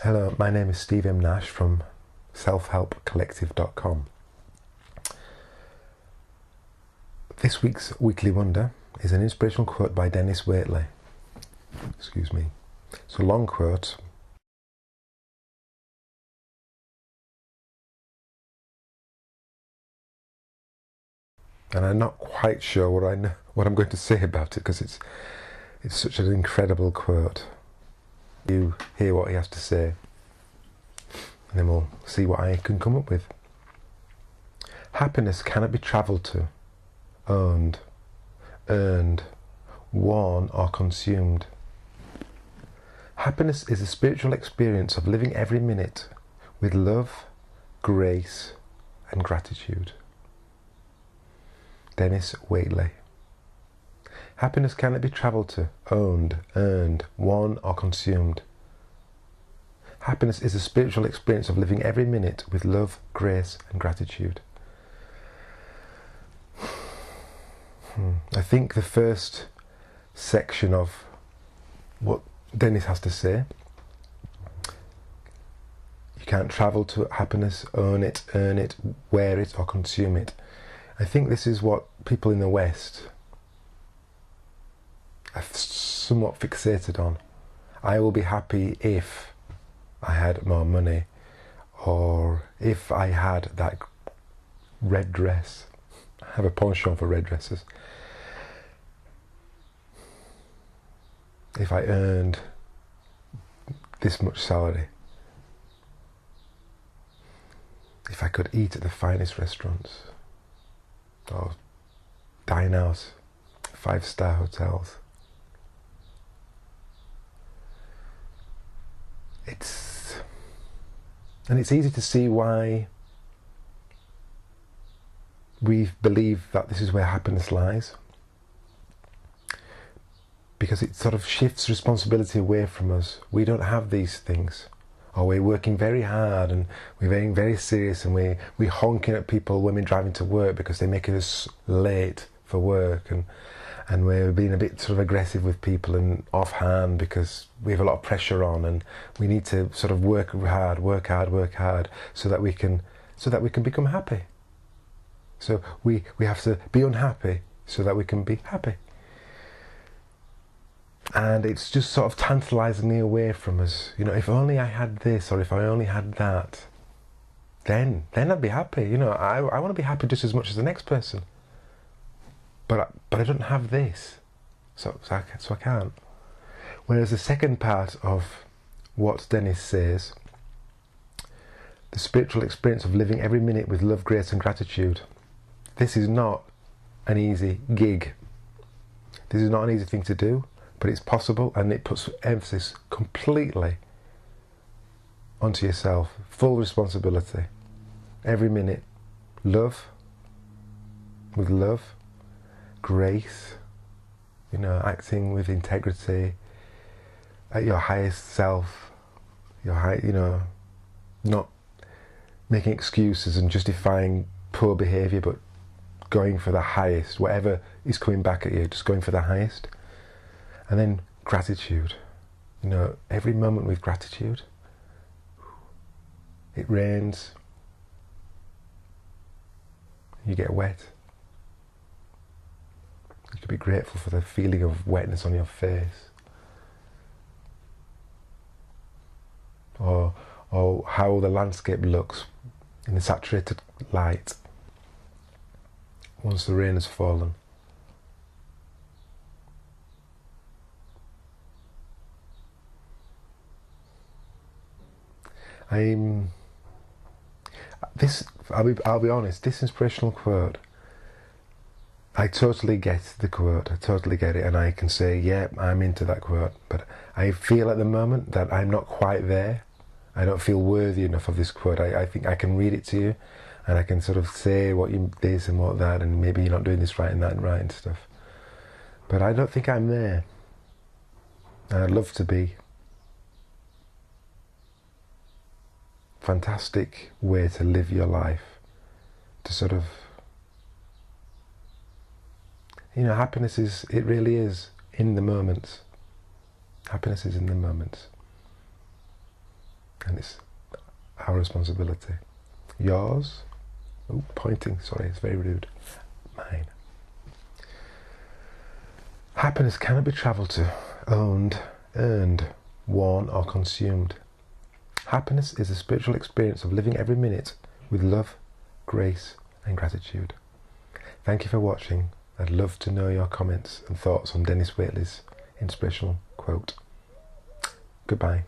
Hello, my name is Steve M. Nash from selfhelpcollective.com. This week's Weekly Wonder is an inspirational quote by Dennis Waitley. Excuse me. It's a long quote. And I'm not quite sure what I'm going to say about it, because it's such an incredible quote. You hear what he has to say, and then we'll see what I can come up with. Happiness cannot be travelled to, owned, earned, worn or consumed. Happiness is a spiritual experience of living every minute with love, grace and gratitude. Dennis Waitley. Happiness cannot be travelled to, owned, earned, won or consumed. Happiness is a spiritual experience of living every minute with love, grace and gratitude. I think the first section of what Dennis has to say, you can't travel to happiness, own it, earn it, wear it or consume it. I think this is what people in the West are somewhat fixated on. I will be happy if I had more money, or if I had that red dress. I have a penchant for red dresses. If I earned this much salary. If I could eat at the finest restaurants, or dine out, 5-star hotels. It's easy to see why we believe that this is where happiness lies, because it sort of shifts responsibility away from us. We don't have these things, or we're working very hard and we're being very serious, and we're honking at people when we're driving to work because they're making us late for work, and we're being a bit sort of aggressive with people and offhand because we have a lot of pressure on, and we need to sort of work hard so that we can become happy. So we have to be unhappy so that we can be happy. And it's just sort of tantalisingly away from us. You know, if only I had this, or if I only had that, then I'd be happy. You know, I want to be happy just as much as the next person. But I don't have this, so I can't. Whereas the second part of what Dennis says, the spiritual experience of living every minute with love, grace and gratitude, this is not an easy gig. This is not an easy thing to do, but it's possible, and it puts emphasis completely onto yourself, full responsibility. Every minute, love, with love, grace, you know, acting with integrity, at your highest self, not making excuses and justifying poor behaviour, but going for the highest, whatever is coming back at you, just going for the highest. And then gratitude, you know, every moment with gratitude. It rains, you get wet. You could be grateful for the feeling of wetness on your face, or how the landscape looks in the saturated light once the rain has fallen. I'll be honest, this inspirational quote, I totally get the quote, I totally get it, and I can say, yeah, I'm into that quote, but I feel at the moment that I'm not quite there. I don't feel worthy enough of this quote. I think I can read it to you, and I can sort of say what you this and what that, and maybe you're not doing this right and that right and stuff. But I don't think I'm there. And I'd love to be. Fantastic way to live your life, to sort of, you know, happiness it really is in the moments. Happiness is in the moments. our responsibility. Yours? Oh, pointing, sorry, it's very rude. Mine. Happiness cannot be travelled to, owned, earned, worn or consumed. Happiness is a spiritual experience of living every minute with love, grace and gratitude. Thank you for watching. I'd love to know your comments and thoughts on Dennis Waitley's inspirational quote. Goodbye.